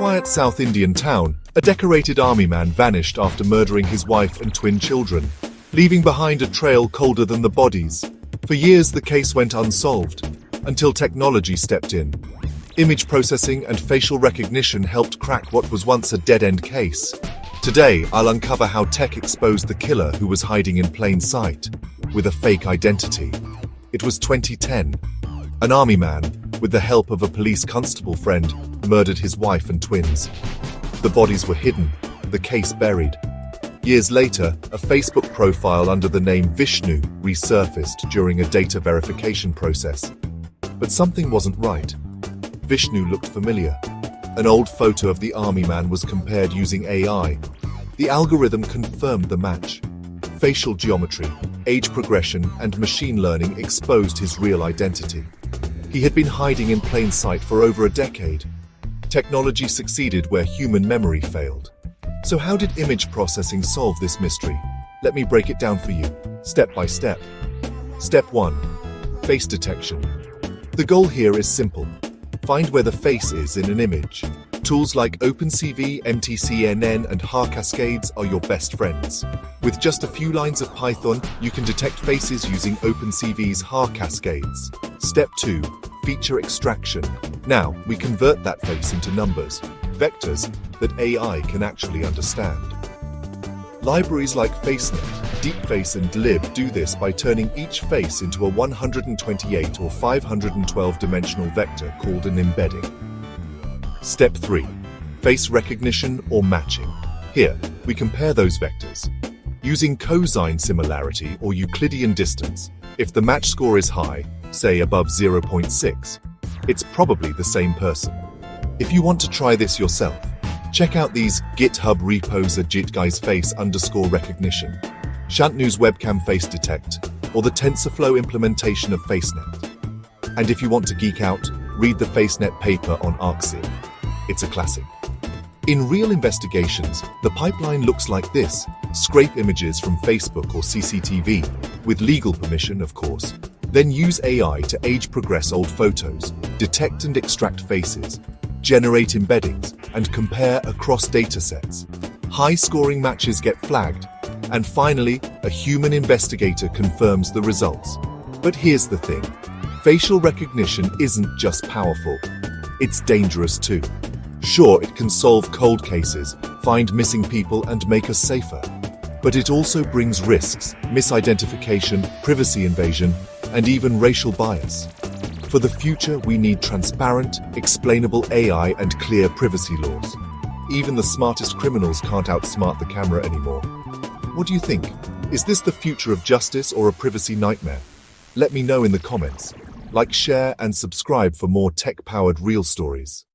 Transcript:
quiet South Indian town, a decorated army man vanished after murdering his wife and twin children, leaving behind a trail colder than the bodies. For years, the case went unsolved, until technology stepped in. Image processing and facial recognition helped crack what was once a dead-end case. Today, I'll uncover how tech exposed the killer who was hiding in plain sight, with a fake identity. It was 2010. An army man, with the help of a police constable friend, murdered his wife and twins. The bodies were hidden, the case buried. Years later, a Facebook profile under the name Vishnu resurfaced during a data verification process. But something wasn't right. Vishnu looked familiar. An old photo of the army man was compared using AI. The algorithm confirmed the match. Facial geometry, age progression, and machine learning exposed his real identity. He had been hiding in plain sight for over a decade. Technology succeeded where human memory failed. So how did image processing solve this mystery? Let me break it down for you, step by step. Step 1. Face detection. The goal here is simple. Find where the face is in an image. Tools like OpenCV, MTCNN, and HAR Cascades are your best friends. With just a few lines of Python, you can detect faces using OpenCV's HAR Cascades. Step 2. Feature extraction. Now, we convert that face into numbers, vectors, that AI can actually understand. Libraries like FaceNet, DeepFace, and Lib do this by turning each face into a 128 or 512 dimensional vector called an embedding. Step 3. Face recognition or matching. Here, we compare those vectors. Using cosine similarity or Euclidean distance, if the match score is high, say above 0.6, it's probably the same person. If you want to try this yourself, check out these GitHub repos at JitGuysFace_recognition, Shantanu's webcam face detect, or the TensorFlow implementation of FaceNet. And if you want to geek out, read the FaceNet paper on ArcSym. It's a classic. In real investigations, the pipeline looks like this. Scrape images from Facebook or CCTV, with legal permission, of course. Then use AI to age progress old photos, detect and extract faces, generate embeddings, and compare across datasets. High-scoring matches get flagged, and finally, a human investigator confirms the results. But here's the thing. Facial recognition isn't just powerful. It's dangerous too. Sure, it can solve cold cases, find missing people, and make us safer. But it also brings risks, misidentification, privacy invasion, and even racial bias. For the future, we need transparent, explainable AI and clear privacy laws. Even the smartest criminals can't outsmart the camera anymore. What do you think? Is this the future of justice or a privacy nightmare? Let me know in the comments. Like, share, and subscribe for more tech-powered real stories.